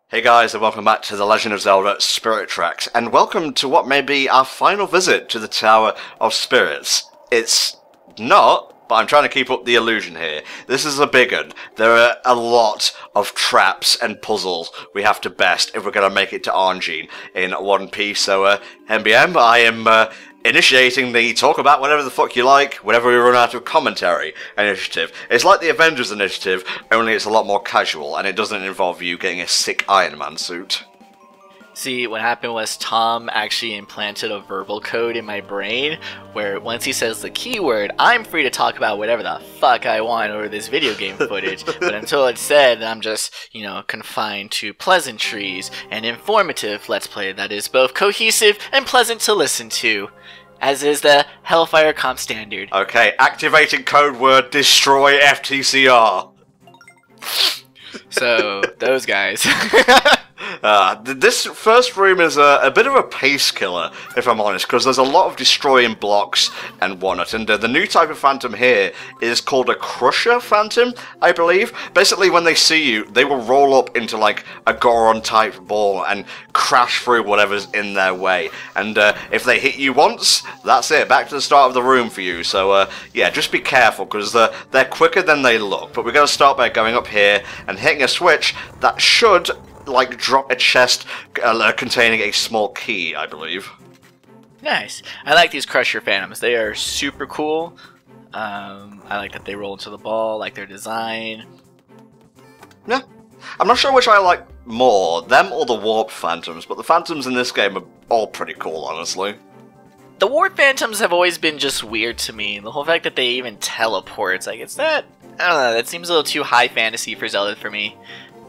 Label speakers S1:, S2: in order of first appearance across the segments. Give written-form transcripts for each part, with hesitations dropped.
S1: Hey guys, and welcome back to The Legend of Zelda Spirit Tracks, and welcome to what may be our final visit to the Tower of Spirits. It's not, but I'm trying to keep up the illusion here. This is a big one. There are a lot of traps and puzzles we have to best if we're going to make it to Arngene in one piece. So, MBM, I am initiating the talk about whatever the fuck you like, whenever we run out of commentary initiative. It's like the Avengers initiative, only it's a lot more casual, and it doesn't involve you getting a sick Iron Man suit.
S2: See, what happened was Tom actually implanted a verbal code in my brain, where once he says the keyword, I'm free to talk about whatever the fuck I want over this video game footage, but until it's said, I'm just, confined to pleasantries and informative Let's Play that is both cohesive and pleasant to listen to. As is the HellfireComms standard.
S1: Okay, activating code word destroy FTCR.
S2: So, those guys.
S1: This first room is a bit of a pace killer, if I'm honest, because there's a lot of destroying blocks and whatnot, and the new type of phantom here is called a crusher phantom, I believe. Basically, when they see you, they will roll up into like a Goron-type ball and crash through whatever's in their way, and if they hit you once, that's it, back to the start of the room for you. So yeah, just be careful, because they're quicker than they look, but we're going to start by going up here and hitting a switch that should like drop a chest containing a small key, I believe.
S2: Nice. I like these Crusher Phantoms. They are super cool. I like that they roll into the ball, like their design.
S1: Yeah. I'm not sure which I like more, them or the Warp Phantoms, but the Phantoms in this game are all pretty cool, honestly.
S2: The Warp Phantoms have always been just weird to me. The whole fact that they even teleport, it's like, it's that, I don't know, that seems a little too high fantasy for Zelda for me.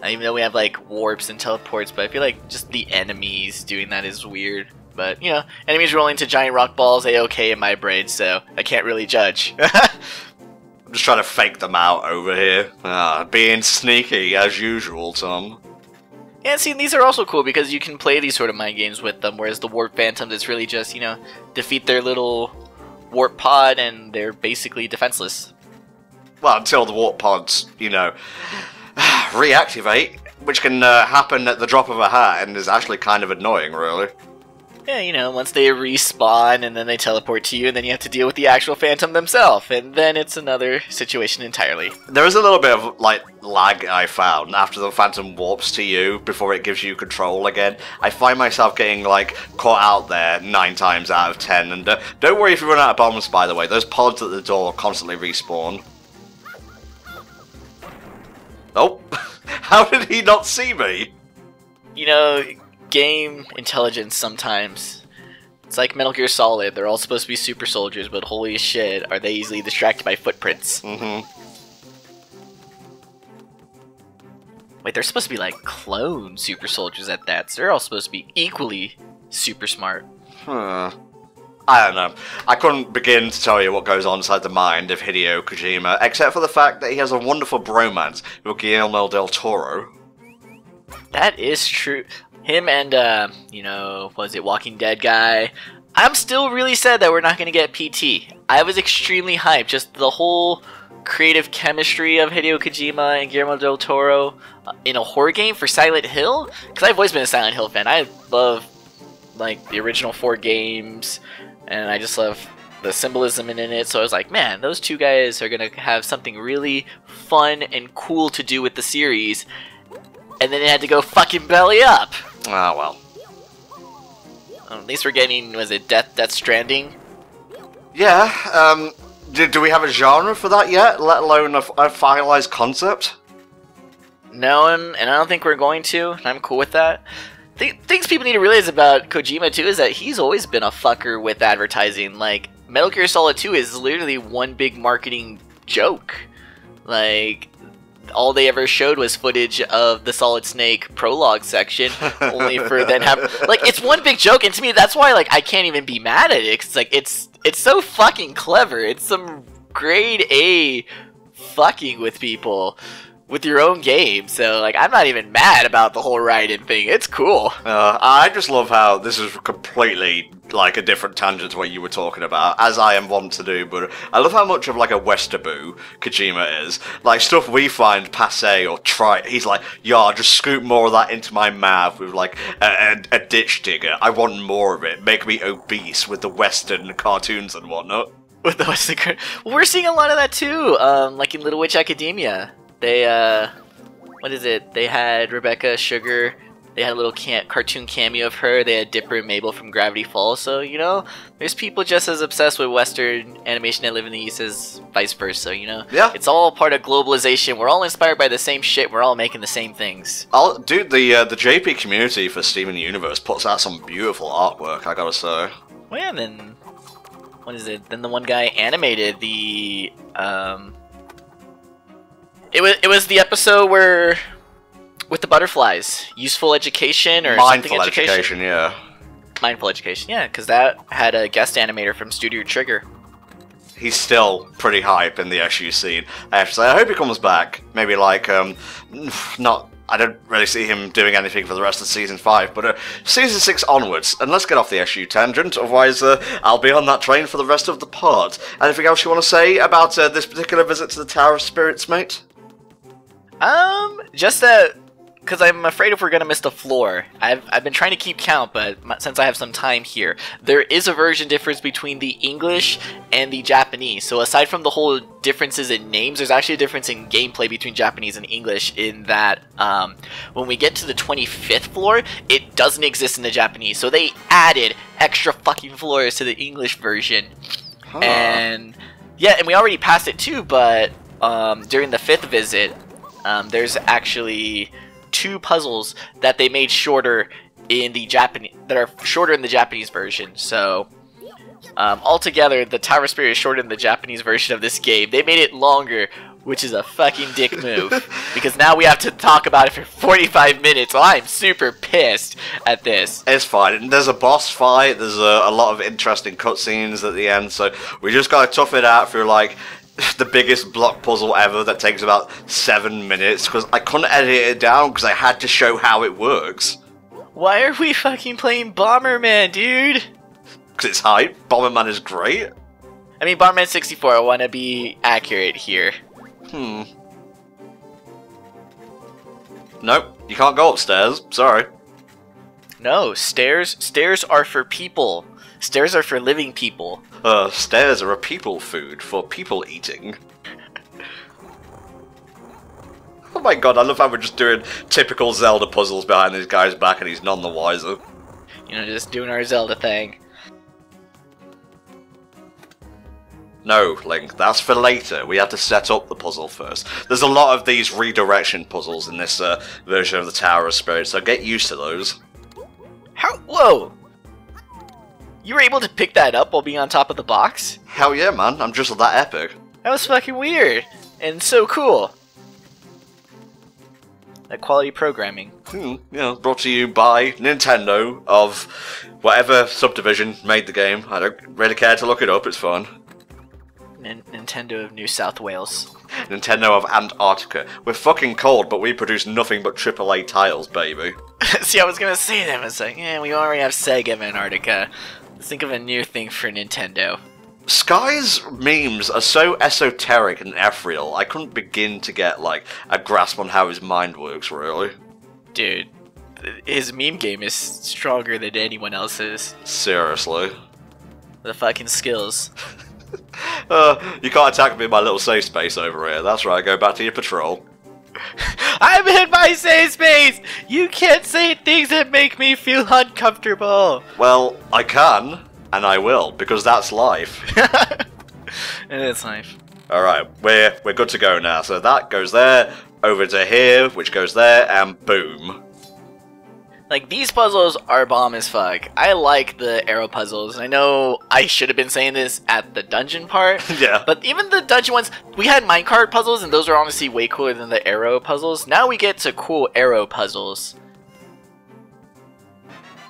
S2: Even though we have like warps and teleports, but I feel like just the enemies doing that is weird. But, enemies rolling into giant rock balls, A-okay in my brain, so I can't really judge.
S1: I'm just trying to fake them out over here. Being sneaky, as usual, Tom.
S2: Yeah, see, these are also cool because you can play these sort of mind games with them, whereas the Warp Phantoms, it's really just, defeat their little warp pod and they're basically defenseless.
S1: Well, until the warp pods, reactivate, which can happen at the drop of a hat and is actually kind of annoying, really.
S2: Yeah, once they respawn and then they teleport to you and then you have to deal with the actual Phantom themselves, and then it's another situation entirely.
S1: There is a little bit of, lag I found after the Phantom warps to you before it gives you control again. I find myself getting, caught out there 9 times out of 10, and don't worry if you run out of bombs, by the way. Those pods at the door constantly respawn. Oh, how did he not see me?
S2: Game intelligence sometimes. It's like Metal Gear Solid. They're all supposed to be super soldiers, but holy shit, are they easily distracted by footprints.
S1: Mm-hmm.
S2: Wait, they're supposed to be clone super soldiers at that, so they're all supposed to be equally super smart.
S1: I don't know. I couldn't begin to tell you what goes on inside the mind of Hideo Kojima, except for the fact that he has a wonderful bromance with Guillermo del Toro.
S2: That is true. Him and, was it Walking Dead guy? I'm still really sad that we're not going to get PT. I was extremely hyped. Just the whole creative chemistry of Hideo Kojima and Guillermo del Toro in a horror game for Silent Hill? Because I've always been a Silent Hill fan. I love, the original 4 games. And I just love the symbolism in it, so I was like, man, those two guys are going to have something really fun and cool to do with the series. And then it had to go fucking belly up.
S1: Ah, well.
S2: At least we're getting, was it Death Stranding?
S1: Yeah, do we have a genre for that yet, let alone a finalized concept?
S2: No, and I don't think we're going to, and I'm cool with that. Things people need to realize about Kojima, too, is that he's always been a fucker with advertising. Metal Gear Solid 2 is literally one big marketing joke. All they ever showed was footage of the Solid Snake prologue section, only for then have... it's one big joke, and to me, that's why, I can't even be mad at it, 'cause, it's so fucking clever. It's some grade A fucking with people. with your own game. So, like, I'm not even mad about the whole Raiden thing. It's cool.
S1: I just love how this is completely, like, a different tangent to what you were talking about, as I am wont to do, but I love how much of, like, a Westerbo Kojima is. Like, stuff we find passé or he's like, yeah, just scoop more of that into my mouth with, like, a ditch digger. I want more of it. Make me obese with the Western cartoons and whatnot.
S2: With the Western we're seeing a lot of that too, like in Little Witch Academia. They, what is it? They had Rebecca Sugar. They had a little cartoon cameo of her. They had Dipper and Mabel from Gravity Falls. So, you know, there's people just as obsessed with Western animation that live in the East as vice versa, you know?
S1: Yeah.
S2: It's all part of globalization. We're all inspired by the same shit. We're all making the same things.
S1: Dude, the JP community for Steven Universe puts out some beautiful artwork, I gotta say.
S2: Well, yeah, then... What is it? Then the one guy animated the, It was the episode where... With the butterflies. Useful education or
S1: Mindful
S2: something
S1: education, yeah.
S2: Mindful education, yeah, because that had a guest animator from Studio Trigger.
S1: He's still pretty hype in the SU scene. I have to say, I hope he comes back. Maybe like, I don't really see him doing anything for the rest of Season 5, but Season 6 onwards, and let's get off the SU tangent, otherwise I'll be on that train for the rest of the pod. Anything else you want to say about this particular visit to the Tower of Spirits, mate?
S2: Just that... Because I'm afraid if we're going to miss the floor. I've been trying to keep count, but since I have some time here, there is a version difference between the English and the Japanese. So aside from the whole differences in names, there's actually a difference in gameplay between Japanese and English in that when we get to the 25th floor, it doesn't exist in the Japanese. So they added extra fucking floors to the English version. Huh. And yeah, and we already passed it too, but during the 5th visit, there's actually... 2 puzzles that they made shorter in the Japanese version. So altogether, the Tower of Spirit is shorter in the Japanese version of this game. They made it longer, which is a fucking dick move, because now we have to talk about it for 45 minutes. So I'm super pissed at this.
S1: It's fine. There's a boss fight. There's a lot of interesting cutscenes at the end. So we just gotta tough it out through like the biggest block puzzle ever that takes about 7 minutes, because I couldn't edit it down because I had to show how it works.
S2: Why are we fucking playing Bomberman, dude?
S1: Because it's hype. Bomberman is great.
S2: I mean, Bomberman 64, I want to be accurate here.
S1: Nope, you can't go upstairs. Sorry.
S2: No, stairs are for people. Stairs are for living people.
S1: Stairs are a people food for people eating. Oh my god, I love how we're just doing typical Zelda puzzles behind this guy's back and he's none the wiser.
S2: You know, just doing our Zelda thing.
S1: No, Link, that's for later. We have to set up the puzzle first. There's a lot of these redirection puzzles in this version of the Tower of Spirits, so get used to those.
S2: How? Whoa! You were able to pick that up while being on top of the box?
S1: Hell yeah, man. I'm just that epic.
S2: That was fucking weird. And so cool. That quality programming.
S1: Brought to you by Nintendo of whatever subdivision made the game. I don't really care to look it up, it's fun.
S2: Nintendo of New South Wales.
S1: Nintendo of Antarctica. We're fucking cold, but we produce nothing but AAA titles, baby.
S2: See, I was gonna say that. I was like, yeah, we already have Sega of Antarctica. Let's think of a new thing for Nintendo.
S1: Sky's memes are so esoteric and ethereal, I couldn't begin to get, like, a grasp on how his mind works, really.
S2: Dude, his meme game is stronger than anyone else's.
S1: Seriously.
S2: The fucking skills.
S1: You can't attack me in my little safe space over here. That's right, go back to your patrol.
S2: I'm in my safe space! You can't say things that make me feel uncomfortable!
S1: Well, I can, and I will, because that's life.
S2: And it's life.
S1: Alright, we're good to go now. So that goes there, over to here, which goes there, and boom.
S2: Like, these puzzles are bomb as fuck. I like the arrow puzzles, and I know I should have been saying this at the dungeon part.
S1: Yeah.
S2: But even the dungeon ones, we had minecart puzzles, and those are honestly way cooler than the arrow puzzles. Now we get to cool arrow puzzles.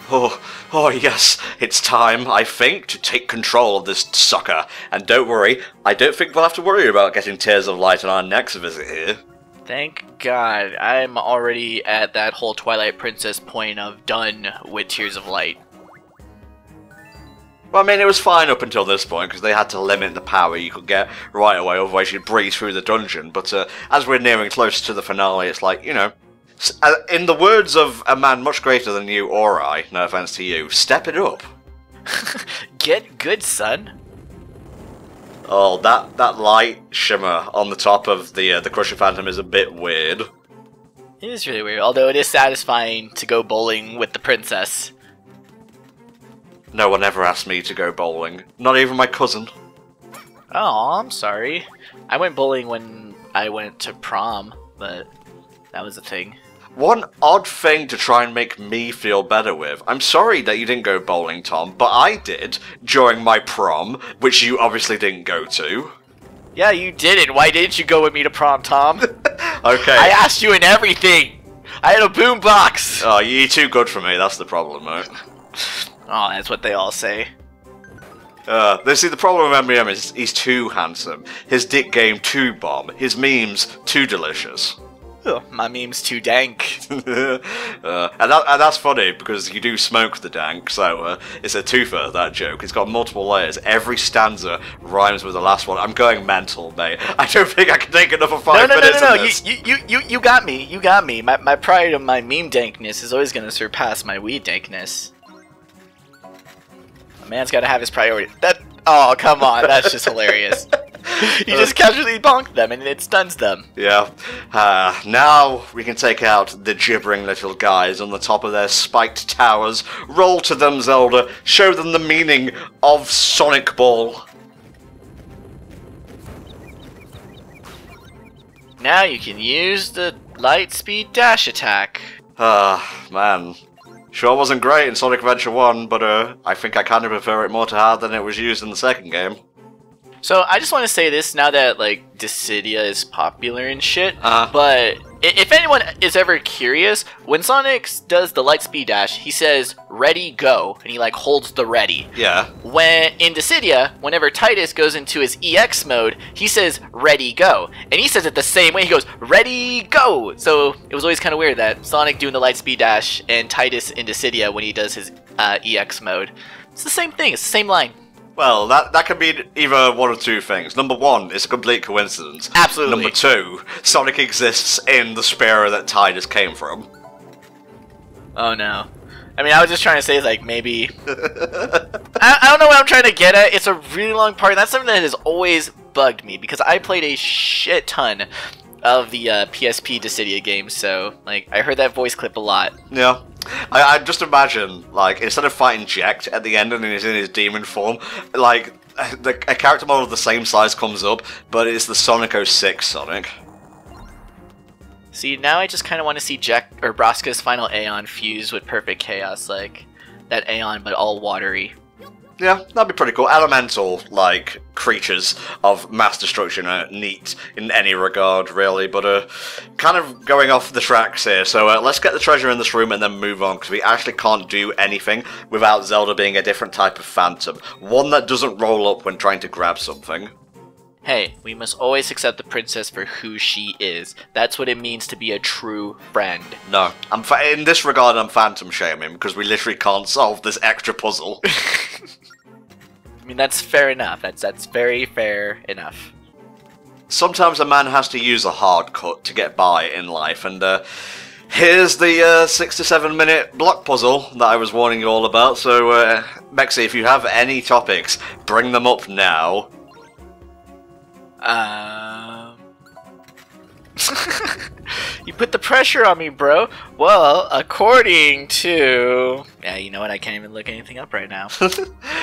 S1: Oh yes, it's time, I think, to take control of this sucker. And don't worry, I don't think we'll have to worry about getting Tears of Light on our next visit here.
S2: Thank God. I'm already at that whole Twilight Princess point of done with Tears of Light.
S1: Well, I mean, it was fine up until this point, because they had to limit the power you could get right away, otherwise you'd breeze through the dungeon. But as we're nearing closer to the finale, it's like, you know, in the words of a man much greater than you or I, no offense to you, step it up.
S2: Get good, son.
S1: Oh, that light shimmer on the top of the Crusher Phantom is a bit weird.
S2: It is really weird, although it is satisfying to go bowling with the princess.
S1: No one ever asked me to go bowling. Not even my cousin.
S2: Oh, I'm sorry. I went bowling when I went to prom, but that was a thing.
S1: One odd thing to try and make me feel better with. I'm sorry that you didn't go bowling, Tom, but I did during my prom, which you obviously didn't go to.
S2: Yeah, you didn't. Why didn't you go with me to prom, Tom?
S1: Okay.
S2: I asked you in everything. I had a boombox.
S1: Oh, you're too good for me. That's the problem, mate.
S2: Oh, that's what they all say.
S1: See, the problem with MBM is he's too handsome. His dick game too bomb. His memes too delicious.
S2: Oh, my meme's too dank.
S1: And that's funny because you do smoke the dank, so it's a twofer, that joke. It's got multiple layers. Every stanza rhymes with the last one. I'm going mental, mate. I don't think I can take another 5 minutes of this.
S2: You got me. You got me. My pride of my meme dankness is always going to surpass my weed dankness. A man's got to have his priority. Oh, come on. That's just hilarious. You just casually bonk them and it stuns them.
S1: Yeah. Now we can take out the gibbering little guys on the top of their spiked towers. Roll to them, Zelda. Show them the meaning of Sonic Ball.
S2: Now you can use the light speed dash attack.
S1: Man. Sure wasn't great in Sonic Adventure 1, but I think I kind of prefer it more to hard than it was used in the second game.
S2: So I just want to say this now that like Dissidia is popular and shit, but if anyone is ever curious, when Sonic does the light speed dash, he says ready go and he like holds the ready.
S1: Yeah.
S2: When in Dissidia, whenever Titus goes into his EX mode, he says ready go. And he says it the same way, he goes ready go. So it was always kind of weird that Sonic doing the light speed dash and Titus in Dissidia when he does his EX mode. It's the same thing, it's the same line.
S1: Well, that could be either one of two things. Number one, it's a complete coincidence.
S2: Absolutely.
S1: Number two, Sonic exists in the sphere that Titus came from.
S2: Oh no. I mean, I was just trying to say, like, maybe... I don't know what I'm trying to get at. It's a really long part, and that's something that has always bugged me, because I played a shit ton of the PSP Dissidia games, so, like, I heard that voice clip a lot.
S1: Yeah. I just imagine, like, instead of fighting Jekt at the end and he's in his demon form, like, a character model of the same size comes up, but it's the Sonic 06 Sonic.
S2: See, now I just kind of want to see Braska's final Aeon fuse with Perfect Chaos, like, that Aeon, but all watery.
S1: Yeah, that'd be pretty cool. Elemental, like, creatures of mass destruction are neat in any regard, really, but kind of going off the tracks here, so let's get the treasure in this room and then move on, because we actually can't do anything without Zelda being a different type of phantom. One that doesn't roll up when trying to grab something.
S2: Hey, we must always accept the princess for who she is. That's what it means to be a true friend.
S1: No, in this regard I'm phantom shaming, because we literally can't solve this extra puzzle.
S2: I mean, that's fair enough. That's very fair enough.
S1: Sometimes a man has to use a hard cut to get by in life, and here's the 6 to 7 minute block puzzle that I was warning you all about, so Mexi, if you have any topics, bring them up now.
S2: You put the pressure on me, bro. Well, according to... Yeah, you know what? I can't even look anything up right now.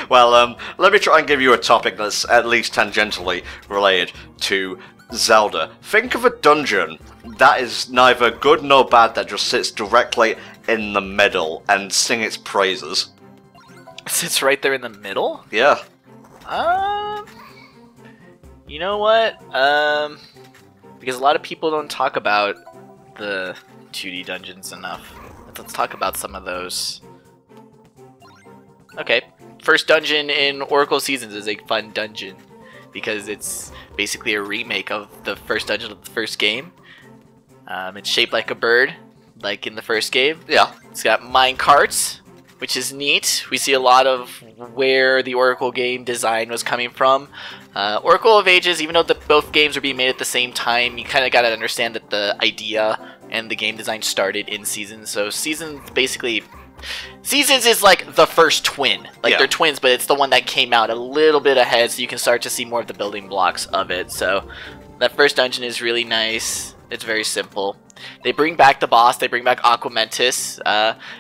S1: Well, let me try and give you a topic that's at least tangentially related to Zelda. Think of a dungeon that is neither good nor bad, that just sits directly in the middle, and sing its praises.
S2: It sits right there in the middle?
S1: Yeah.
S2: You know what? Because a lot of people don't talk about the 2D dungeons enough. Let's talk about some of those. Okay, first dungeon in Oracle Seasons is a fun dungeon because it's basically a remake of the first dungeon of the first game. It's shaped like a bird, like in the first game.
S1: Yeah.
S2: It's got mine carts, which is neat. We see a lot of where the Oracle game design was coming from. Oracle of Ages, even though both games were being made at the same time, you kind of got to understand that the idea and the game design started in Seasons. So Seasons is like the first twin. Like, they're twins, but it's the one that came out a little bit ahead, so you can start to see more of the building blocks of it. So that first dungeon is really nice. It's very simple. They bring back the boss. They bring back Aquamentus.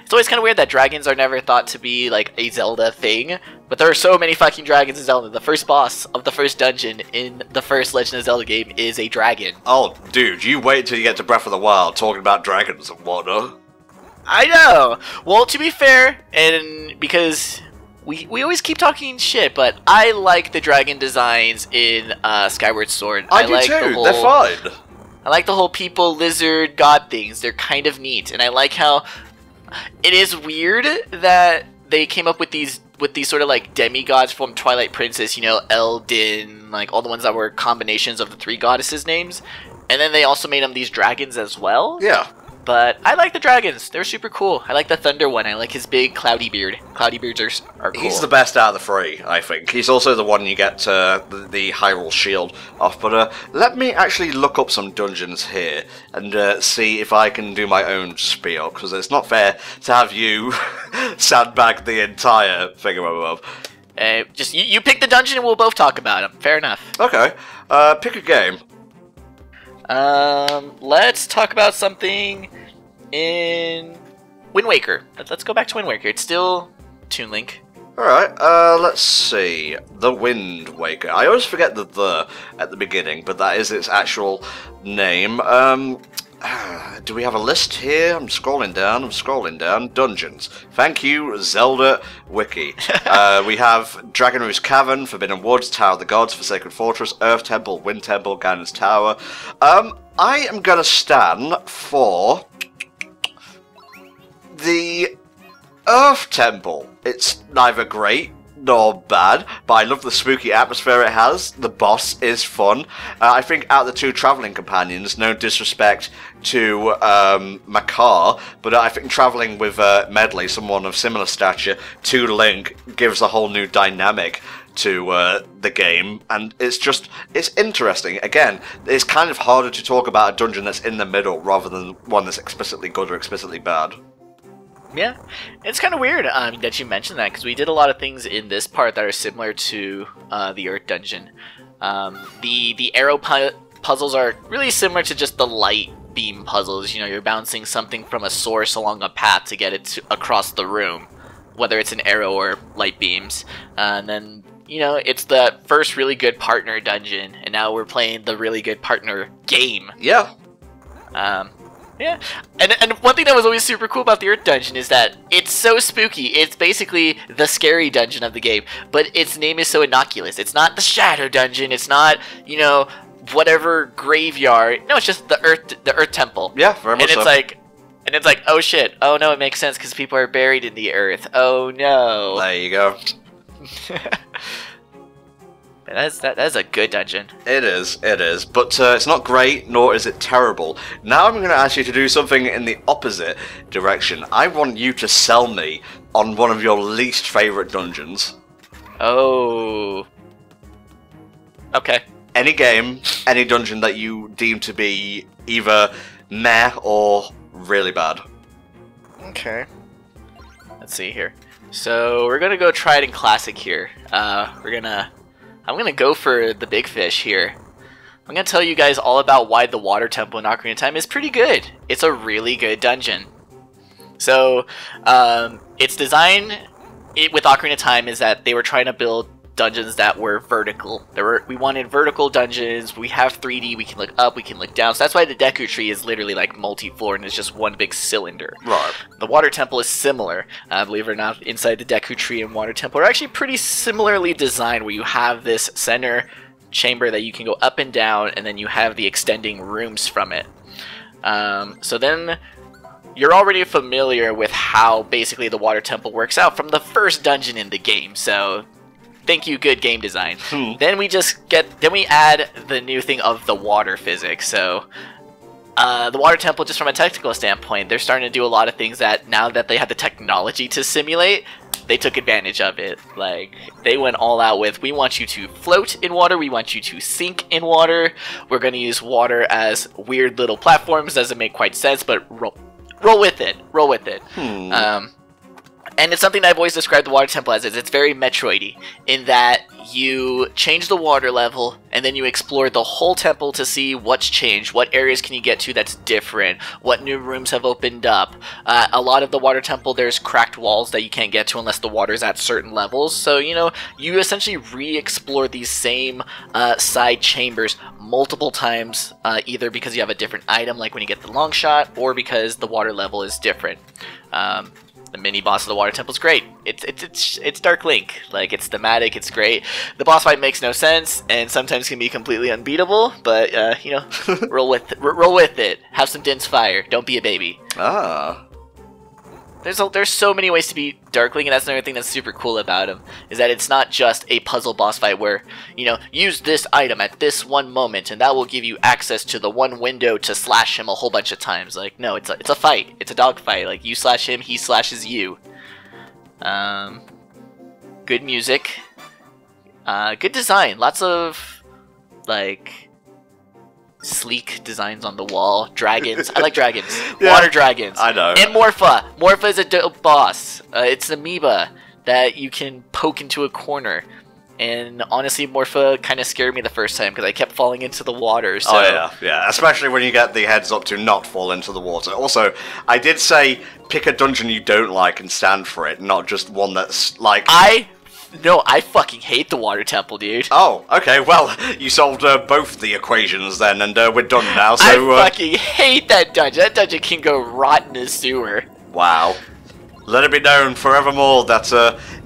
S2: It's always kind of weird that dragons are never thought to be like a Zelda thing, but there are so many fucking dragons in Zelda. The first boss of the first dungeon in the first Legend of Zelda game is a dragon.
S1: Oh, dude, you wait till you get to Breath of the Wild talking about dragons and whatnot.
S2: I know. Well, to be fair, and because we always keep talking shit, but I like the dragon designs in Skyward Sword.
S1: I do too. They're fine.
S2: I like the whole people, lizard, god things. They're kind of neat, and I like how it is weird that they came up with these sort of like demigods from Twilight Princess. You know, Eldin, like all the ones that were combinations of the three goddesses' names, and then they also made them these dragons as well.
S1: Yeah.
S2: But I like the dragons. They're super cool. I like the Thunder one. I like his big cloudy beard. Cloudy beards are cool.
S1: He's the best out of the three, I think. He's also the one you get the Hyrule Shield off. But let me actually look up some dungeons here and see if I can do my own spiel, because it's not fair to have you sandbag the entire thing above.
S2: Just you pick the dungeon and we'll both talk about them. Fair enough.
S1: Okay. Pick a game.
S2: Let's talk about something in Wind Waker. Let's go back to Wind Waker. It's still Toon Link.
S1: Alright, let's see. The Wind Waker. I always forget the at the beginning, but that is its actual name. Do we have a list here? I'm scrolling down. Dungeons. Thank you, Zelda Wiki. We have Dragon Roost Cavern, Forbidden Woods, Tower of the Gods, Forsaken Fortress, Earth Temple, Wind Temple, Ganon's Tower. I am gonna stand for the Earth Temple. It's neither great nor bad, but I love the spooky atmosphere it has. The boss is fun. I think out of the two travelling companions, no disrespect to Makar, but I think travelling with Medley, someone of similar stature, to Link, gives a whole new dynamic to the game, and it's interesting. Again, it's kind of harder to talk about a dungeon that's in the middle rather than one that's explicitly good or explicitly bad.
S2: Yeah, it's kind of weird that you mentioned that, because we did a lot of things in this part that are similar to the Earth Dungeon. The arrow puzzles are really similar to just the light beam puzzles. You know, you're bouncing something from a source along a path to get it across the room, whether it's an arrow or light beams. And then, you know, it's the first really good partner dungeon, and now we're playing the really good partner game.
S1: Yeah.
S2: Yeah, and one thing that was always super cool about the Earth Dungeon is that it's so spooky. It's basically the scary dungeon of the game, but its name is so innocuous. It's not the Shadow Dungeon. It's not, you know, whatever graveyard. No, it's just the Earth Temple.
S1: Yeah, very much so.
S2: And it's like, oh shit. Oh no, it makes sense because people are buried in the earth. Oh no.
S1: There you go.
S2: That's a good dungeon.
S1: It is, but it's not great, nor is it terrible. Now I'm going to ask you to do something in the opposite direction. I want you to sell me on one of your least favourite dungeons.
S2: Oh. Okay.
S1: Any game, any dungeon that you deem to be either meh or really bad.
S2: Okay. Let's see here. So we're going to go Tried and Classic here. I'm gonna go for the big fish here. I'm gonna tell you guys all about why the Water Temple in Ocarina of Time is pretty good. It's a really good dungeon. So, its design with Ocarina of Time is that they were trying to build dungeons that were vertical. We wanted vertical dungeons. We have 3D. We can look up. We can look down. So that's why the Deku Tree is literally like multi-floor and it's just one big cylinder.
S1: Right.
S2: The Water Temple is similar. Believe it or not, inside the Deku Tree and Water Temple are actually pretty similarly designed, where you have this center chamber that you can go up and down, and then you have the extending rooms from it. So then you're already familiar with how basically the Water Temple works out from the first dungeon in the game. So thank you, good game design. Then we add the new thing of the water physics. So the Water Temple, just from a technical standpoint, they're starting to do a lot of things that now that they have the technology to simulate, they took advantage of it. Like, they went all out with, we want you to float in water, we want you to sink in water, we're going to use water as weird little platforms. Doesn't make quite sense, but roll with it. Roll with it. And it's something that I've always described the Water Temple as, is it's very Metroidy, in that you change the water level, and then you explore the whole temple to see what's changed, what areas can you get to that's different, what new rooms have opened up. A lot of the Water Temple, there's cracked walls that you can't get to unless the water's at certain levels, so, you know, you essentially re-explore these same side chambers multiple times, either because you have a different item, like when you get the long shot, or because the water level is different. The mini boss of the Water Temple is great. It's Dark Link. Like, it's thematic. It's great. The boss fight makes no sense and sometimes can be completely unbeatable. But you know, roll with it. Have some dense fire. Don't be a baby.
S1: Ah.
S2: There's so many ways to beat Dark Link, and that's another thing that's super cool about him, is that it's not just a puzzle boss fight where, you know, use this item at this one moment, and that will give you access to the one window to slash him a whole bunch of times. Like, no, it's a fight. It's a dog fight. Like, you slash him, he slashes you. Good music. Good design. Lots of, like, sleek designs on the wall. Dragons. I like dragons. Yeah, water dragons.
S1: I know.
S2: And Morpha. Morpha is a dope boss. It's an amoeba that you can poke into a corner. And honestly, Morpha kind of scared me the first time because I kept falling into the water. So.
S1: Oh yeah. Especially when you get the heads up to not fall into the water. Also, I did say pick a dungeon you don't like and stand for it, not just one that's like...
S2: No, I fucking hate the Water Temple, dude.
S1: Oh, okay, well, you solved both the equations then, and we're done now, so...
S2: I fucking hate that dungeon. That dungeon can go rot in a sewer.
S1: Wow. Let it be known forevermore that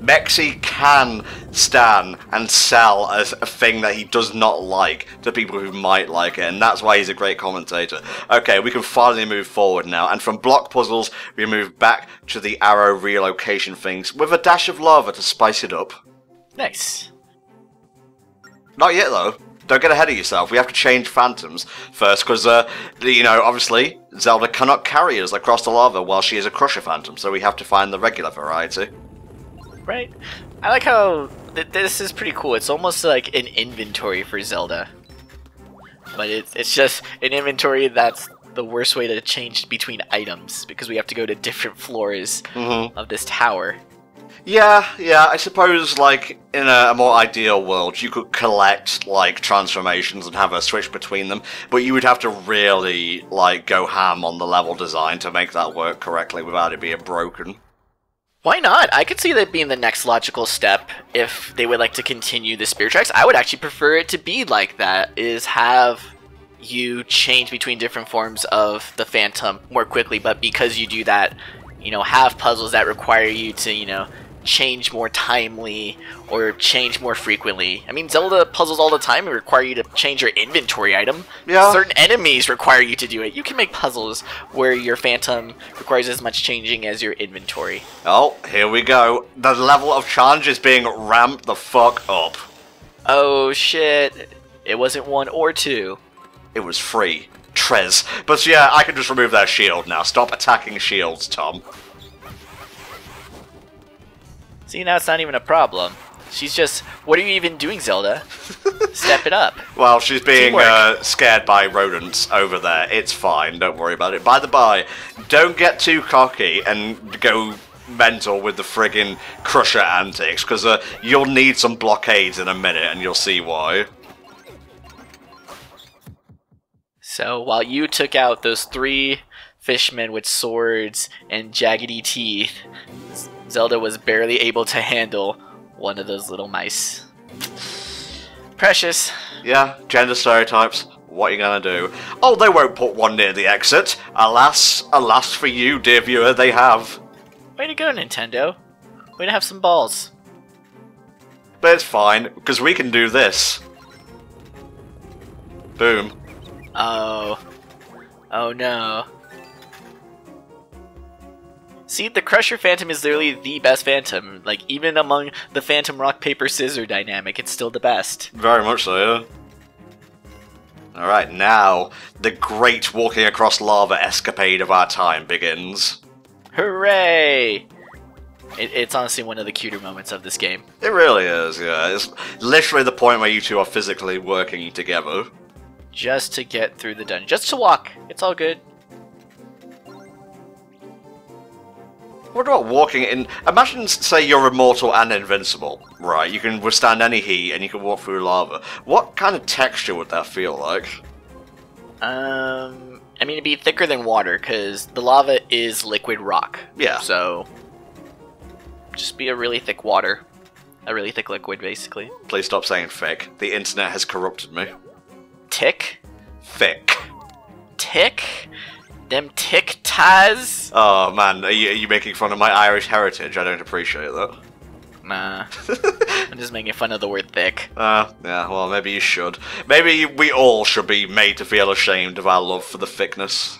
S1: Mexi can stand and sell as a thing that he does not like to people who might like it, and that's why he's a great commentator. Okay, we can finally move forward now, and from block puzzles, we move back to the arrow relocation things with a dash of lava to spice it up.
S2: Nice.
S1: Not yet, though. Don't get ahead of yourself. We have to change phantoms first, because, you know, obviously, Zelda cannot carry us across the lava while she is a Crusher Phantom, so we have to find the regular variety.
S2: Right. I like how this is pretty cool. It's almost like an inventory for Zelda. But it's just an inventory that's the worst way to change between items, because we have to go to different floors of this tower.
S1: Yeah, I suppose, like, in a more ideal world, you could collect, like, transformations and have a switch between them, but you would have to really, like, go ham on the level design to make that work correctly without it being broken.
S2: Why not? I could see that being the next logical step if they would like to continue the Spirit Tracks. I would actually prefer it to be like that, is have you change between different forms of the Phantom more quickly, but because you do that, you know, have puzzles that require you to, you know, change more timely or change more frequently. I mean, Zelda puzzles all the time require you to change your inventory item.
S1: Yeah.
S2: Certain enemies require you to do it. You can make puzzles where your Phantom requires as much changing as your inventory.
S1: Oh, here we go. The level of challenge is being ramped the fuck up.
S2: Oh shit. It wasn't 1 or 2.
S1: It was 3. Trez. But yeah, I can just remove that shield now. Stop attacking shields, Tom.
S2: See, now it's not even a problem. She's just, what are you even doing, Zelda? Step it up.
S1: Well, she's being scared by rodents over there. It's fine, don't worry about it. By the by, don't get too cocky and go mental with the friggin' Crusher antics, because you'll need some blockades in a minute, and you'll see why.
S2: So, while you took out those 3 fishmen with swords and jaggedy teeth, Zelda was barely able to handle one of those little mice. Precious.
S1: Yeah, gender stereotypes. What are you gonna do? Oh, they won't put one near the exit. Alas, alas for you, dear viewer, they have.
S2: Way to go, Nintendo. Way to have some balls.
S1: But it's fine, because we can do this. Boom.
S2: Oh. Oh no. See, the Crusher Phantom is literally the best Phantom. Like, even among the Phantom Rock, Paper, Scissor dynamic, it's still the best.
S1: Very much so, yeah. Alright, now the great walking across lava escapade of our time begins.
S2: Hooray! It's honestly one of the cuter moments of this game.
S1: It really is, yeah. It's literally the point where you two are physically working together.
S2: Just to get through the dungeon. Just to walk. It's all good.
S1: What about walking in... Imagine, say, you're immortal and invincible. Right, you can withstand any heat and you can walk through lava. What kind of texture would that feel like?
S2: I mean, it'd be thicker than water, because the lava is liquid rock.
S1: Yeah.
S2: So, just be a really thick water. A really thick liquid, basically.
S1: Please stop saying thick. The internet has corrupted me.
S2: Tick?
S1: Thick.
S2: Tick? Them tick ties?
S1: Oh man, are you making fun of my Irish heritage? I don't appreciate that.
S2: Nah. I'm just making fun of the word thick.
S1: Yeah, well maybe you should. Maybe we all should be made to feel ashamed of our love for the thickness.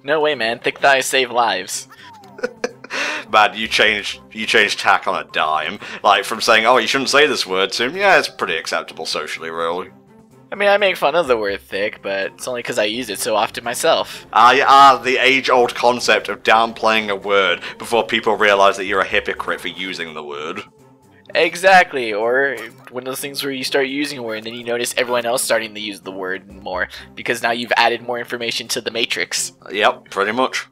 S2: No way, man. Thick thighs save lives.
S1: Man, you changed tack on a dime. Like, from saying, oh, you shouldn't say this word to him, yeah, it's pretty acceptable socially, really.
S2: I mean, I make fun of the word thick, but it's only because I use it so often myself.
S1: The age-old concept of downplaying a word before people realize that you're a hypocrite for using the word.
S2: Exactly, or one of those things where you start using a word and then you notice everyone else starting to use the word more, because now you've added more information to the matrix.
S1: Yep, pretty much.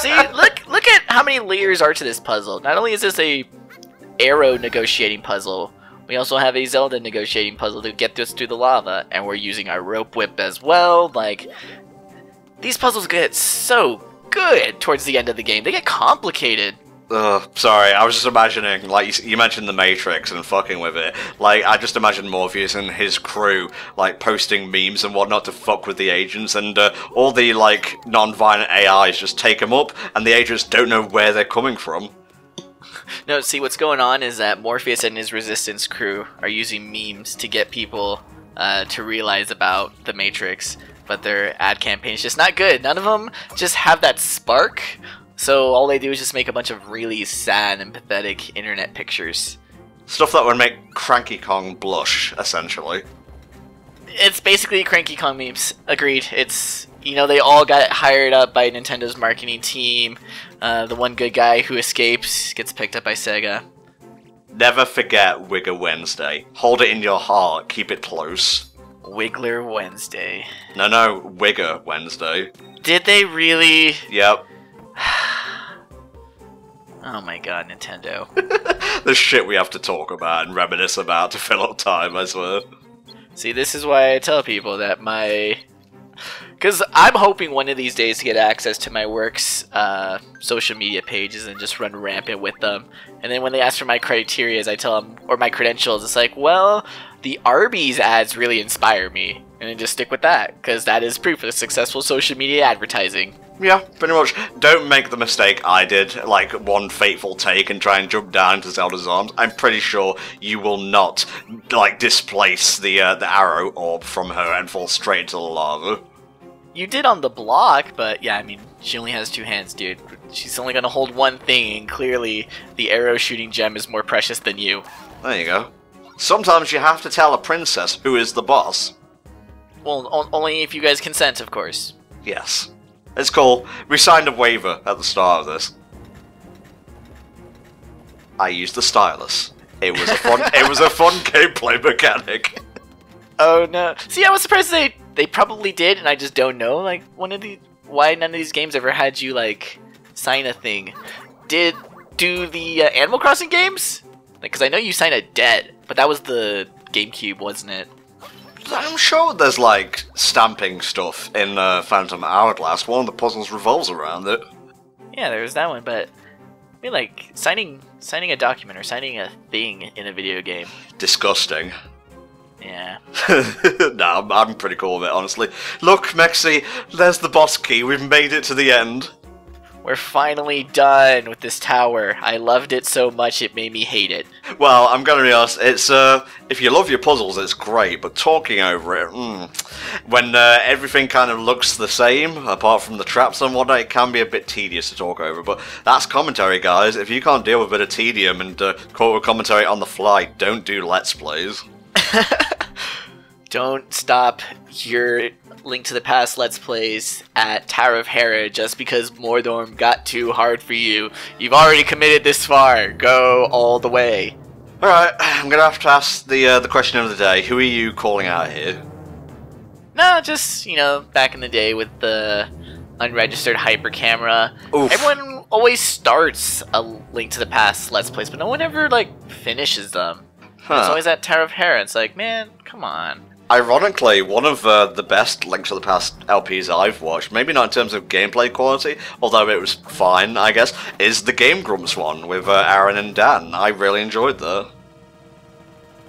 S2: See, look at how many layers are to this puzzle. Not only is this a arrow negotiating puzzle, we also have a Zelda negotiating puzzle to get us through the lava, and we're using our rope whip as well. Like, these puzzles get so good towards the end of the game. They get complicated.
S1: Sorry, I was just imagining, like, you mentioned the Matrix and fucking with it. Like, I just imagined Morpheus and his crew, like, posting memes and whatnot to fuck with the agents, and all the, like, non-violent AIs just take them up, and the agents don't know where they're coming from.
S2: No, see, what's going on is that Morpheus and his Resistance crew are using memes to get people to realize about the Matrix, but their ad campaign is just not good. None of them just have that spark, so all they do is just make a bunch of really sad and pathetic internet pictures.
S1: Stuff that would make Cranky Kong blush, essentially.
S2: It's basically Cranky Kong memes. Agreed. It's, you know, they all got hired up by Nintendo's marketing team. The one good guy who escapes gets picked up by Sega.
S1: Never forget Wigger Wednesday. Hold it in your heart. Keep it close.
S2: Wiggler Wednesday.
S1: No, Wigger Wednesday.
S2: Did they really?
S1: Yep.
S2: Oh my god, Nintendo.
S1: The shit we have to talk about and reminisce about to fill up time, I swear.
S2: See, this is why I tell people that because I'm hoping one of these days to get access to my work's social media pages and just run rampant with them. And then when they ask for my criteria, I tell them, or my credentials, it's like, well, the Arby's ads really inspire me. And then just stick with that, because that is proof of successful social media advertising.
S1: Yeah, pretty much. Don't make the mistake I did, like one fateful take and try and jump down to Zelda's arms. I'm pretty sure you will not, like, displace the arrow orb from her and fall straight into the lava.
S2: You did on the block, but yeah, I mean, she only has two hands, dude. She's only gonna hold one thing, and clearly the arrow shooting gem is more precious than you.
S1: There you go. Sometimes you have to tell a princess who is the boss.
S2: Well, only if you guys consent, of course.
S1: Yes. It's cool. We signed a waiver at the start of this. I used the stylus. It was a fun gameplay mechanic.
S2: Oh no. See, I was surprised they probably did, and I just don't know. Like, why none of these games ever had you, like, sign a thing? Do the Animal Crossing games? Because I know you sign a debt, but that was the GameCube, wasn't it?
S1: I'm sure there's, like, stamping stuff in Phantom Hourglass. One of the puzzles revolves around it. Yeah,
S2: there's that one, but I mean, like, signing a document or signing a thing in a video game.
S1: Disgusting.
S2: Yeah.
S1: Nah, I'm pretty cool with it, honestly. Look, Mexi, there's the boss key. We've made it to the end.
S2: We're finally done with this tower. I loved it so much it made me hate it.
S1: Well, I'm gonna be honest, it's, if you love your puzzles, it's great, but talking over it, when everything kind of looks the same, apart from the traps and whatnot, it can be a bit tedious to talk over, but that's commentary, guys. If you can't deal with a bit of tedium and quote commentary on the fly, don't do Let's Plays.
S2: Don't stop your Link to the Past Let's Plays at Tower of Hera just because Mordorm got too hard for you. You've already committed this far. Go all the way.
S1: Alright, I'm gonna have to ask the question of the day. Who are you calling out here?
S2: No, just, you know, back in the day with the unregistered hyper camera.
S1: Oof.
S2: Everyone always starts a Link to the Past Let's Plays, but no one ever, like, finishes them.
S1: Huh.
S2: It's always at Tower of Hera. It's like, man, come on.
S1: Ironically, one of the best Link to the Past LPs I've watched, maybe not in terms of gameplay quality, although it was fine, I guess, is the Game Grumps one with Aaron and Dan. I really enjoyed that.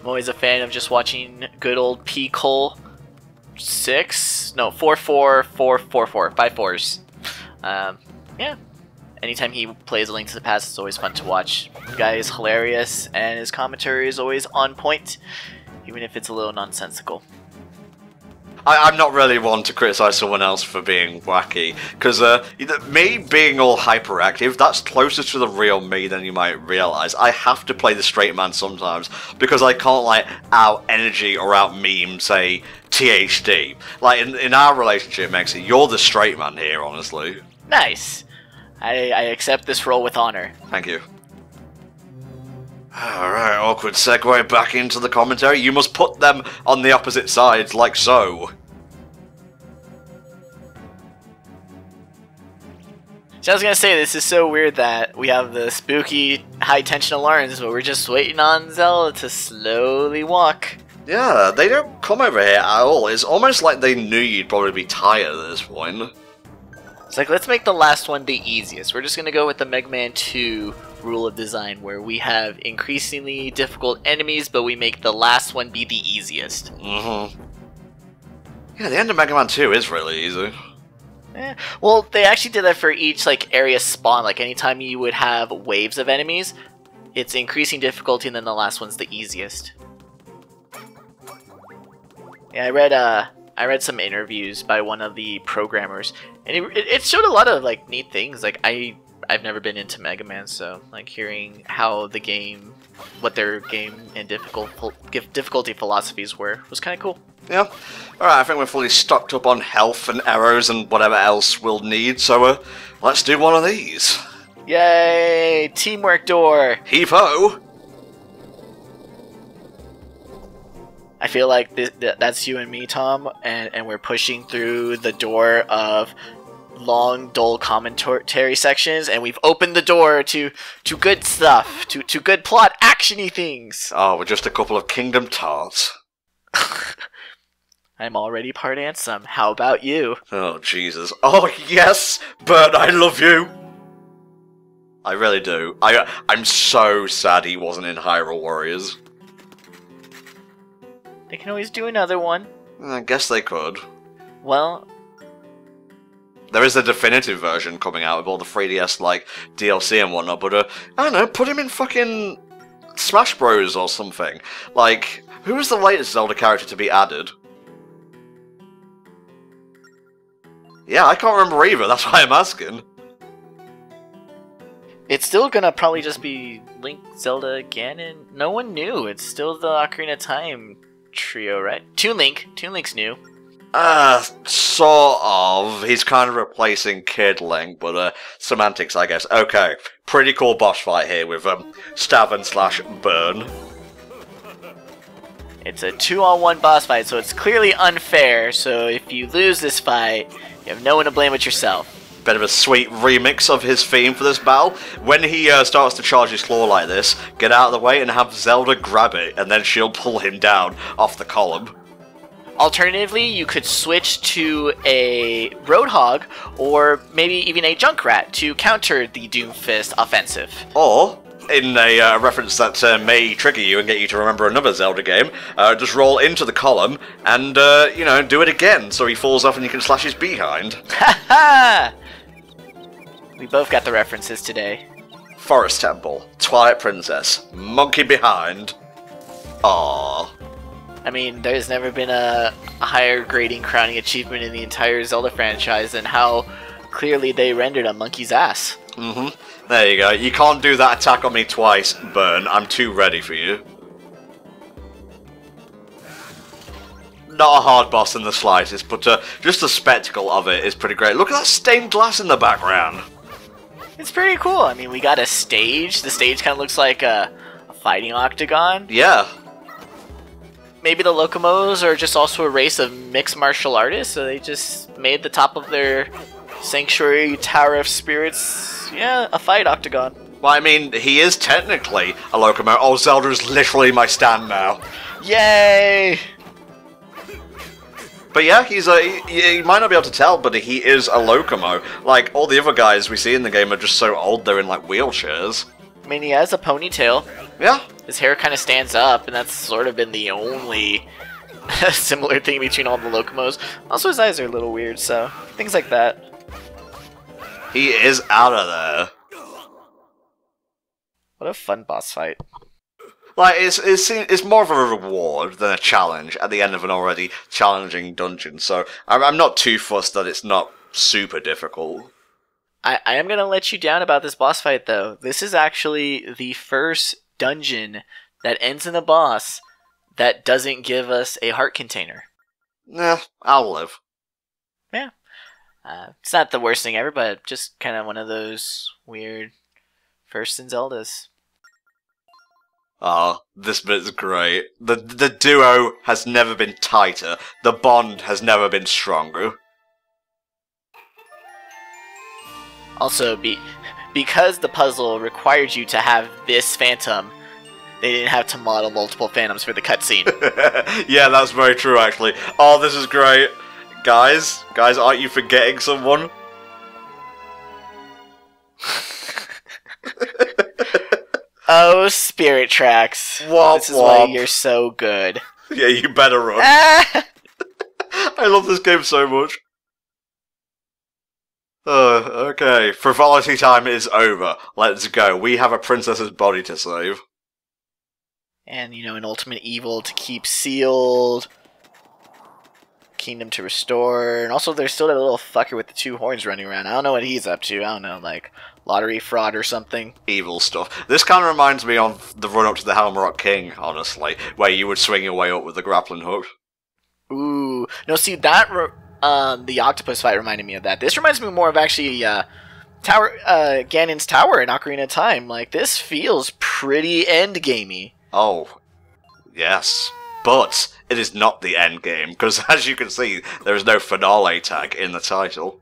S2: I'm always a fan of just watching good old P. Cole 44444, 5 fours. Yeah. Anytime he plays A Link to the Past, it's always fun to watch. The guy is hilarious, and his commentary is always on point, even if it's a little nonsensical.
S1: I'm not really one to criticize someone else for being wacky, because me being all hyperactive, that's closer to the real me than you might realize. I have to play the straight man sometimes, because I can't, like, out energy or out meme, say, THD. Like, in our relationship, Mexi, you're the straight man here, honestly.
S2: Nice. I accept this role with honor.
S1: Thank you. Alright, awkward segue back into the commentary. You must put them on the opposite sides, like so.
S2: So I was gonna say, this is so weird that we have the spooky high-tension alarms, but we're just waiting on Zelda to slowly walk.
S1: Yeah, they don't come over here at all. It's almost like they knew you'd probably be tired at this point.
S2: It's like, let's make the last one the easiest. We're just gonna go with the Mega Man 2 rule of design, where we have increasingly difficult enemies, but we make the last one be the easiest.
S1: Yeah, the end of Mega Man 2 is really easy.
S2: Well, they actually did that for each, like, area spawn. Like, anytime you would have waves of enemies, it's increasing difficulty, and then the last one's the easiest. Yeah, I read some interviews by one of the programmers, and it showed a lot of, like, neat things. Like, I've never been into Mega Man, so, like, hearing how the game, what their game and difficulty philosophies were, was kind of cool.
S1: Yeah. Alright, I think we're fully stocked up on health and arrows and whatever else we'll need, so let's do one of these.
S2: Yay! Teamwork door!
S1: Heave-ho!
S2: I feel like that's you and me, Tom, and we're pushing through the door of long, dull commentary sections, and we've opened the door to good stuff, to good plot, actiony things.
S1: Oh, we're just a couple of Kingdom Tarts.
S2: I'm already part Ansem. How about you?
S1: Oh, Jesus. Oh, yes! Bert, I love you! I really do. I'm so sad he wasn't in Hyrule Warriors.
S2: They can always do another one.
S1: I guess they could.
S2: Well,
S1: there is a definitive version coming out with all the 3DS, like, DLC and whatnot, but, I don't know, put him in fucking Smash Bros. Or something. Like, who was the latest Zelda character to be added? Yeah, I can't remember either, that's why I'm asking.
S2: It's still gonna probably just be Link, Zelda, Ganon. No one knew. It's still the Ocarina of Time trio, right? Toon Link's new.
S1: Sort of. He's kind of replacing Kid Link, but semantics, I guess. Okay, pretty cool boss fight here with stab and slash burn.
S2: It's a 2-on-1 boss fight, so it's clearly unfair. So if you lose this fight, you have no one to blame but yourself.
S1: Bit of a sweet remix of his theme for this battle. When he starts to charge his claw like this, get out of the way and have Zelda grab it, and then she'll pull him down off the column.
S2: Alternatively, you could switch to a Roadhog, or maybe even a Junkrat to counter the Doomfist offensive.
S1: Or, in a reference that may trigger you and get you to remember another Zelda game, just roll into the column and, you know, do it again so he falls off and you can slash his behind.
S2: Ha ha! We both got the references today.
S1: Forest Temple, Twilight Princess, Monkey Behind. Aww.
S2: I mean, there's never been a higher grading crowning achievement in the entire Zelda franchise than how clearly they rendered a monkey's ass.
S1: There you go. You can't do that attack on me twice, Burn. I'm too ready for you. Not a hard boss in the slightest, but just the spectacle of it is pretty great. Look at that stained glass in the background.
S2: It's pretty cool. I mean, we got a stage. The stage kind of looks like a fighting octagon.
S1: Yeah.
S2: Maybe the Locomos are just also a race of mixed martial artists, so they just made the top of their Sanctuary Tower of Spirits, yeah, a fight octagon.
S1: Well, I mean, he is technically a Locomo. Oh, Zelda's literally my stand now.
S2: Yay!
S1: But yeah, you might not be able to tell, but he is a Locomo. Like, all the other guys we see in the game are just so old they're in, like, wheelchairs.
S2: I mean, he has a ponytail.
S1: Yeah.
S2: His hair kind of stands up, and that's sort of been the only similar thing between all the Locomos. Also, his eyes are a little weird, so things like that.
S1: He is out of there.
S2: What a fun boss fight.
S1: Like, it's more of a reward than a challenge at the end of an already challenging dungeon, so I'm not too fussed that it's not super difficult.
S2: I am going to let you down about this boss fight, though. This is actually the first dungeon that ends in a boss that doesn't give us a heart container.
S1: Nah, I'll live.
S2: Yeah. It's not the worst thing ever, but just kind of one of those weird firsts in Zeldas.
S1: Oh, this bit's great. The duo has never been tighter. The bond has never been stronger.
S2: Also, because the puzzle required you to have this phantom, they didn't have to model multiple phantoms for the cutscene.
S1: Yeah, that's very true, actually. Oh, this is great. Guys, aren't you forgetting someone?
S2: Oh, Spirit Tracks.
S1: Womp
S2: this is why you're so good.
S1: Yeah, you better run. I love this game so much. Okay. Frivolity time is over. Let's go. We have a princess's body to save.
S2: And, you know, an ultimate evil to keep sealed. Kingdom to restore. And also, there's still that little fucker with the two horns running around. I don't know what he's up to. I don't know, like lottery fraud or something.
S1: Evil stuff. This kind of reminds me of the run-up to the Helmrock King, honestly, where you would swing your way up with the grappling hook.
S2: Ooh. No, see, that... the octopus fight reminded me of that. This reminds me more of actually Ganon's Tower in Ocarina of Time. Like, this feels pretty endgamey.
S1: Oh, yes. But it is not the end game, because as you can see, there is no finale tag in the title.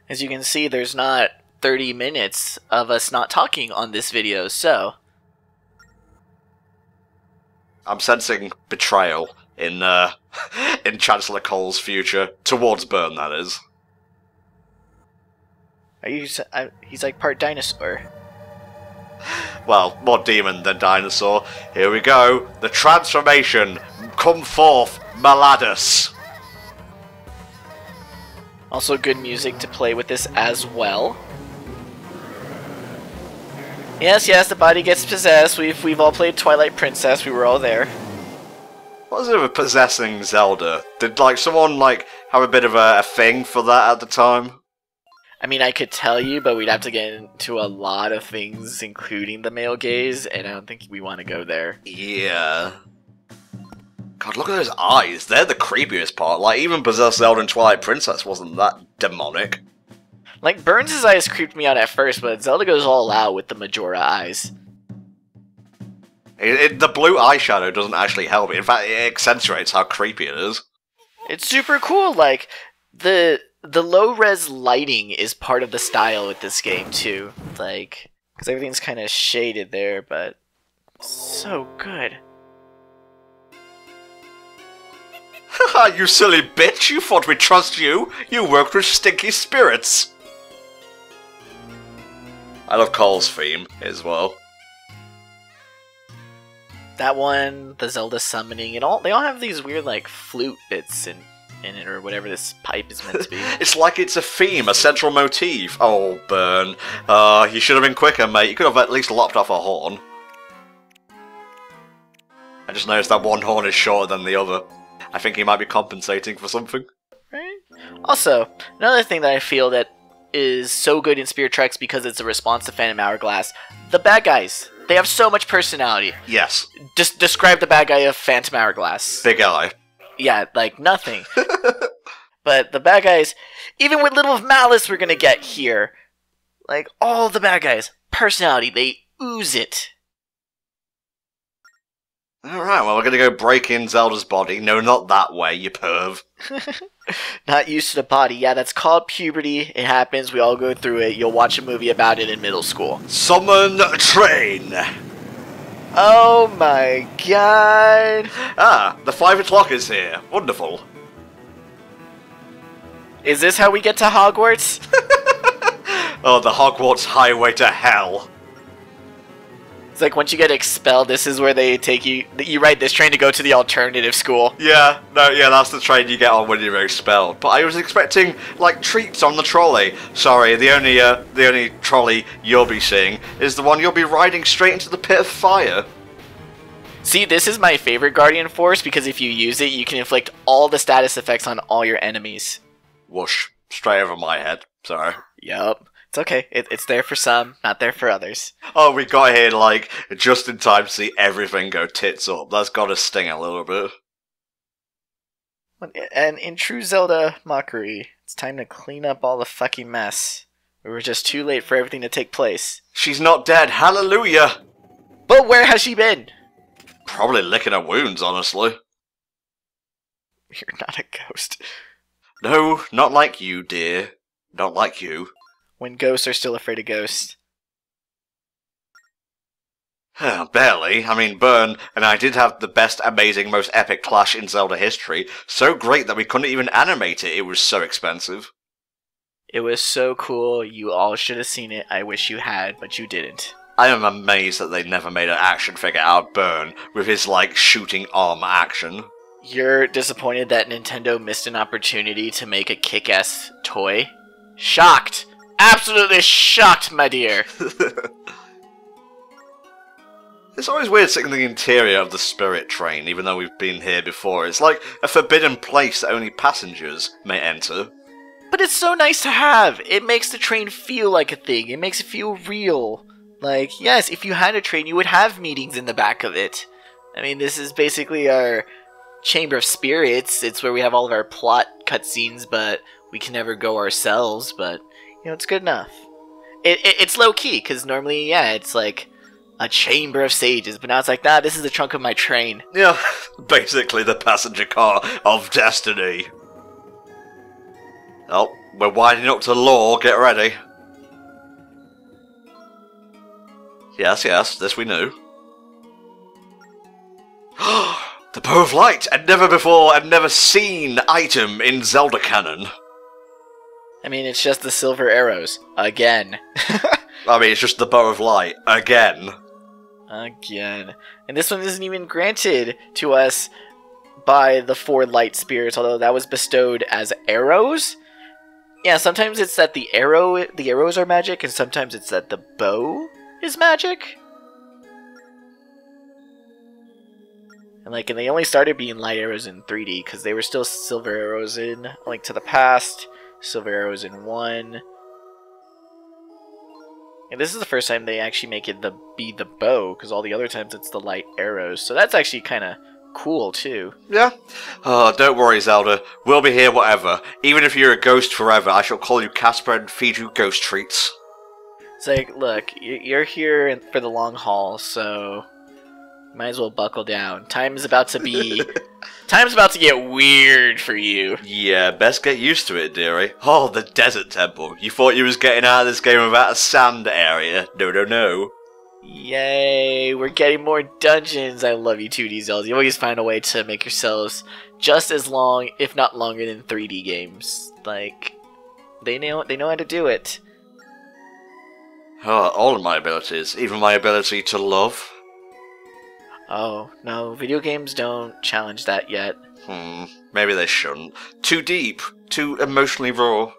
S2: As you can see, there's not 30 minutes of us not talking on this video, so...
S1: I'm sensing betrayal in Chancellor Cole's future. Towards Burn, that is.
S2: Are you... he's like part dinosaur.
S1: Well, more demon than dinosaur. Here we go. The transformation. Come forth, Maladus.
S2: Also good music to play with this as well. Yes, the body gets possessed. We've all played Twilight Princess. We were all there.
S1: What was it with possessing Zelda? Did, like, someone, like, have a bit of a thing for that at the time?
S2: I mean, I could tell you, but we'd have to get into a lot of things, including the male gaze, and I don't think we want to go there.
S1: Yeah. God, look at those eyes. They're the creepiest part. Like, even possessed Zelda and Twilight Princess wasn't that demonic.
S2: Like, Burns' eyes creeped me out at first, but Zelda goes all out with the Majora eyes.
S1: The blue eyeshadow doesn't actually help. In fact, it accentuates how creepy it is.
S2: It's super cool. Like, the low-res lighting is part of the style with this game, too. Like, because everything's kind of shaded there, but so good.
S1: Haha, you silly bitch! You thought we'd trust you? You worked with stinky spirits! I love Cole's theme as well.
S2: That one, the Zelda summoning, and all they all have these weird like flute bits and in it, or whatever this pipe is meant to be.
S1: It's like it's a theme, a central motif. Oh, Burn. You should have been quicker, mate. You could have at least lopped off a horn. I just noticed that one horn is shorter than the other. I think he might be compensating for something.
S2: Right? Also, another thing that I feel that is so good in Spirit Tracks because it's a response to Phantom Hourglass, the bad guys. They have so much personality.
S1: Yes.
S2: Just describe the bad guy of Phantom Hourglass.
S1: Big eye.
S2: Yeah, like nothing. But the bad guys, even with little of malice we're gonna get here, like all the bad guys, personality, they ooze it.
S1: Alright, well, we're gonna go break in Zelda's body. No, not that way, you perv.
S2: Not used to the body. Yeah, that's called puberty. It happens. We all go through it. You'll watch a movie about it in middle school.
S1: Summon train!
S2: Oh my god.
S1: Ah, the 5 o'clock is here. Wonderful.
S2: Is this how we get to Hogwarts?
S1: Oh, the Hogwarts highway to hell.
S2: It's like once you get expelled, this is where they take you. You ride this train to go to the alternative school.
S1: Yeah, no, yeah, that's the train you get on when you're expelled. But I was expecting, like, treats on the trolley. Sorry, the only trolley you'll be seeing is the one you'll be riding straight into the pit of fire.
S2: See, this is my favorite Guardian Force because if you use it, you can inflict all the status effects on all your enemies.
S1: Whoosh, straight over my head. Sorry.
S2: Yup. It's okay. It's there for some, not there for others.
S1: Oh, we got here, like, just in time to see everything go tits up. That's gotta sting a little bit.
S2: And in true Zelda mockery, it's time to clean up all the fucking mess. We were just too late for everything to take place.
S1: She's not dead, hallelujah!
S2: But where has she been?
S1: Probably licking her wounds, honestly.
S2: You're not a ghost.
S1: No, not like you, dear. Not like you.
S2: When ghosts are still afraid of ghosts.
S1: Barely. I mean, Burn and I did have the best, amazing, most epic clash in Zelda history. So great that we couldn't even animate it. It was so expensive.
S2: It was so cool. You all should have seen it. I wish you had, but you didn't.
S1: I am amazed that they never made an action figure out of Burn with his, like, shooting arm action.
S2: You're disappointed that Nintendo missed an opportunity to make a kick-ass toy? Shocked! Absolutely shocked, my dear!
S1: It's always weird seeing the interior of the Spirit Train, even though we've been here before. It's like a forbidden place that only passengers may enter.
S2: But it's so nice to have! It makes the train feel like a thing. It makes it feel real. Like, yes, if you had a train, you would have meetings in the back of it. I mean, this is basically our Chamber of Spirits. It's where we have all of our plot cutscenes, but we can never go ourselves, but... you know, it's good enough. It's low-key, because normally, yeah, it's like a chamber of sages, but now it's like, nah, this is the trunk of my train.
S1: Yeah, basically the passenger car of destiny. Oh, we're winding up to lore, get ready. Yes, yes, this we knew. The Bow of Light, a never before and never seen item in Zelda canon.
S2: I mean, it's just the silver arrows. Again.
S1: I mean, it's just the Bow of Light. Again.
S2: Again. And this one isn't even granted to us by the 4 light spirits, although that was bestowed as arrows. Yeah, sometimes it's that the arrows are magic, and sometimes it's that the bow is magic. And they only started being light arrows in 3D, because they were still silver arrows in Link to the Past. Silver arrows in 1. And this is the first time they actually make it be the bow, because all the other times it's the light arrows. So that's actually kind of cool, too.
S1: Yeah. Oh, don't worry, Zelda. We'll be here whatever. Even if you're a ghost forever, I shall call you Casper and feed you ghost treats.
S2: It's like, look, you're here for the long haul, so... might as well buckle down. Time's about to get weird for you.
S1: Yeah, best get used to it, dearie. Oh, the desert temple. You thought you was getting out of this game without a sand area. No, no, no.
S2: Yay, we're getting more dungeons. I love you 2D Zelda. You always find a way to make yourselves just as long, if not longer than 3D games. Like, they know how to do it.
S1: Oh, all of my abilities. Even my ability to love.
S2: Oh, no, video games don't challenge that yet.
S1: Maybe they shouldn't. Too deep. Too emotionally raw.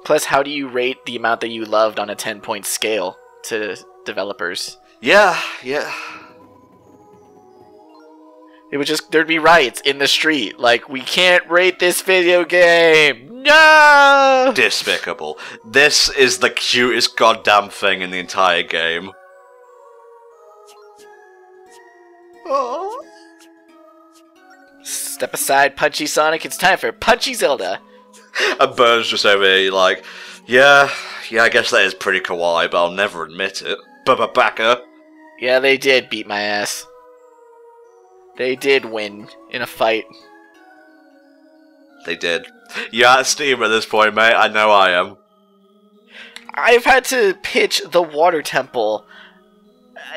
S2: Plus, how do you rate the amount that you loved on a 10-point scale to developers?
S1: Yeah.
S2: It would just, there'd be riots in the street. Like, we can't rate this video game! No!
S1: Despicable. This is the cutest goddamn thing in the entire game.
S2: Oh. Step aside, Punchy Sonic. It's time for Punchy Zelda.
S1: And Bird's just over here like, yeah, I guess that is pretty kawaii, but I'll never admit it. Baka.
S2: Yeah, they did beat my ass. They did win in a fight.
S1: They did. You're out of steam at this point, mate. I know I am.
S2: I've had to pitch the Water Temple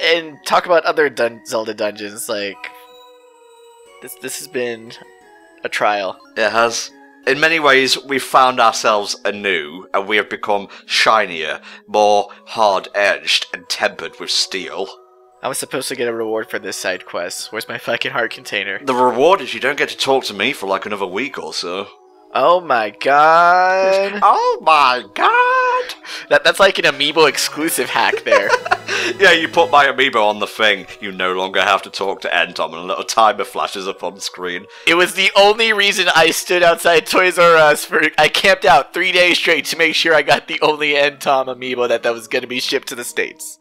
S2: and talk about other Zelda dungeons. Like, this has been a trial.
S1: It has. In many ways, we've found ourselves anew, and we have become shinier, more hard-edged, and tempered with steel.
S2: I was supposed to get a reward for this side quest. Where's my fucking heart container?
S1: The reward is you don't get to talk to me for like another week or so.
S2: Oh my god.
S1: Oh my god!
S2: That's like an amiibo exclusive hack there.
S1: Yeah, you put my amiibo on the thing, you no longer have to talk to NTom, and a little timer flashes up on screen.
S2: It was the only reason I stood outside Toys R Us I camped out 3 days straight to make sure I got the only NTom amiibo that was going to be shipped to the States.